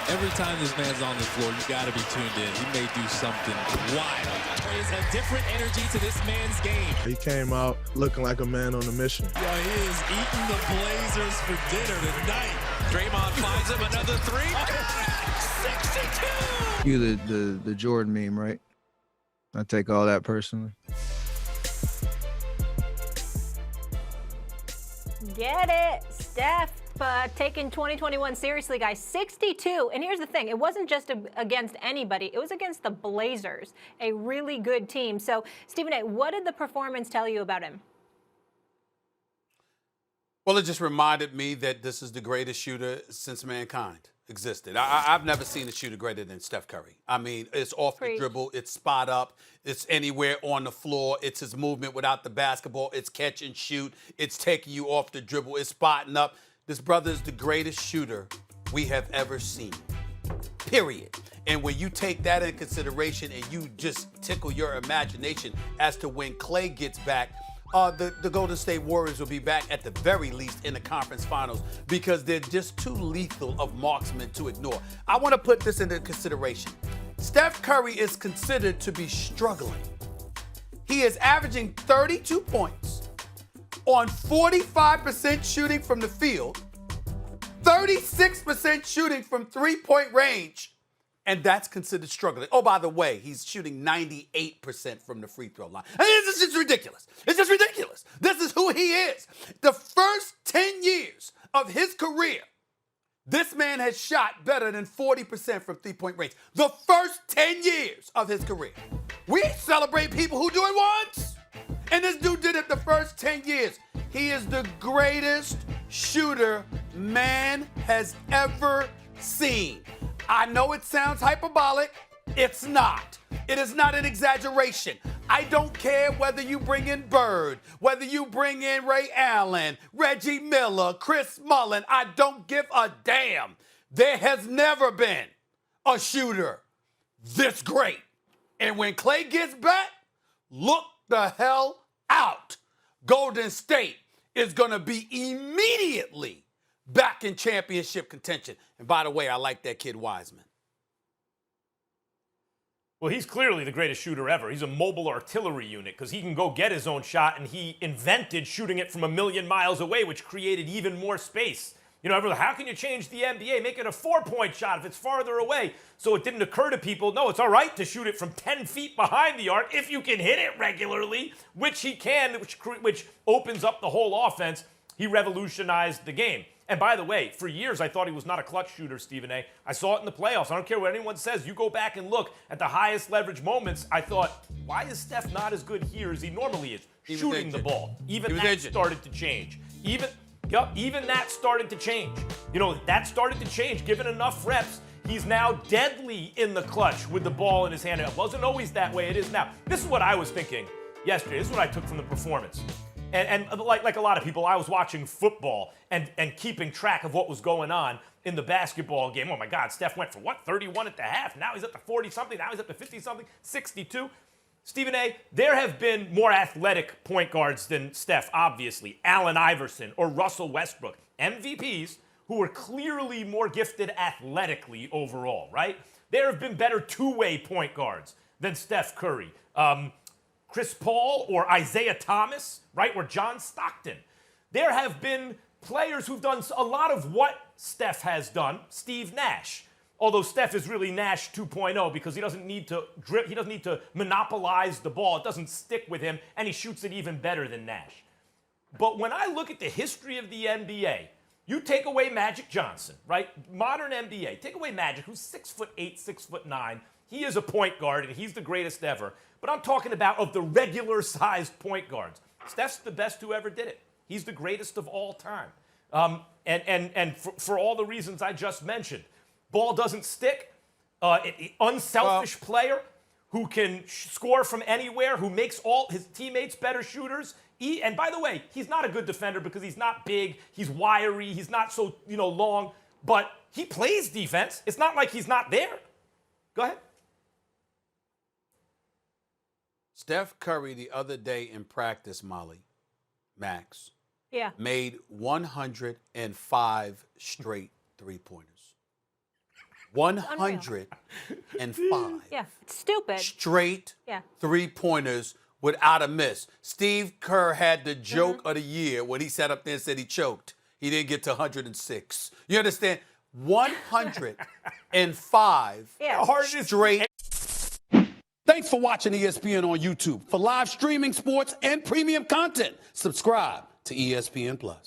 Every time this man's on the floor, you got to be tuned in. He may do something wild. There's a different energy to this man's game. He came out looking like a man on a mission. Yeah, he is eating the Blazers for dinner tonight. Draymond finds him another three. 62! You the Jordan meme, right? I take all that personally. Get it, Steph. Taking 2021 seriously, guys. 62. And here's the thing. It wasn't just against anybody. It was against the Blazers, a really good team. So, Stephen A., what did the performance tell you about him? Well, it just reminded me that this is the greatest shooter since mankind existed. I've never seen a shooter greater than Steph Curry. I mean, it's off the dribble, it's spot up, it's anywhere on the floor, it's his movement without the basketball, it's catch and shoot, it's taking you off the dribble, it's spotting up. This brother is the greatest shooter we have ever seen, period. And when you take that in consideration and you just tickle your imagination as to when Klay gets back, the Golden State Warriors will be back at the very least in the conference finals because they're just too lethal of marksmen to ignore. I want to put this into consideration. Steph Curry is considered to be struggling. He is averaging 32 points on 45% shooting from the field, 36% shooting from three-point range, and that's considered struggling. Oh, by the way, he's shooting 98% from the free throw line. I mean, this is just ridiculous. It's just ridiculous. This is who he is. The first 10 years of his career, this man has shot better than 40% from three-point range. The first 10 years of his career. We celebrate people who do it once. And this dude did it the first 10 years. He is the greatest shooter man has ever seen. I know it sounds hyperbolic. It's not. It is not an exaggeration. I don't care whether you bring in Bird, whether you bring in Ray Allen, Reggie Miller, Chris Mullin. I don't give a damn. There has never been a shooter this great. And when Klay gets back, look the hell out. Golden State is going to be immediately back in championship contention. And by the way, I like that kid Wiseman. Well, he's clearly the greatest shooter ever. He's a mobile artillery unit because he can go get his own shot, and he invented shooting it from a million miles away, which created even more space. You know, everyone, how can you change the NBA? Make it a 4-point shot if it's farther away. So it didn't occur to people, no, it's all right to shoot it from 10 feet behind the arc if you can hit it regularly, which he can, which opens up the whole offense. He revolutionized the game. And by the way, for years, I thought he was not a clutch shooter, Stephen A. I saw it in the playoffs. I don't care what anyone says. You go back and look at the highest leverage moments. I thought, why is Steph not as good here as he normally is? Shooting the ball. Even that started to change. Even that started to change. You know, that started to change. Given enough reps, he's now deadly in the clutch with the ball in his hand. It wasn't always that way. It is now. This is what I was thinking yesterday. This is what I took from the performance. And like a lot of people, I was watching football and keeping track of what was going on in the basketball game. Oh, my God, Steph went for, 31 at the half. Now he's at the 40-something. Now he's at the 50-something, 62. Stephen A., there have been more athletic point guards than Steph, obviously. Allen Iverson or Russell Westbrook. MVPs who are clearly more gifted athletically overall, right? There have been better two-way point guards than Steph Curry. Chris Paul or Isaiah Thomas, right, or John Stockton. There have been players who've done a lot of what Steph has done. Steve Nash, although Steph is really Nash 2.0 because he doesn't need to monopolize the ball. It doesn't stick with him, and he shoots it even better than Nash. But when I look at the history of the NBA, you take away Magic Johnson, right? Modern NBA, take away Magic, who's 6'8", 6'9". He is a point guard, and he's the greatest ever. But I'm talking about of the regular-sized point guards. Steph's the best who ever did it. He's the greatest of all time. And for all the reasons I just mentioned. Ball doesn't stick. Unselfish player who can score from anywhere, who makes all his teammates better shooters. And by the way, he's not a good defender because he's not big. He's wiry. He's not so, long. But he plays defense. It's not like he's not there. Go ahead. Steph Curry the other day in practice, Max, made 105 straight three-pointers. 105 Yeah, it's stupid. straight Yeah. three-pointers without a miss. Steve Kerr had the joke of the year when he sat up there and said he choked. He didn't get to 106. You understand? 105 Yeah. straight. Thanks for watching ESPN on YouTube. For live streaming, sports, and premium content, subscribe to ESPN Plus.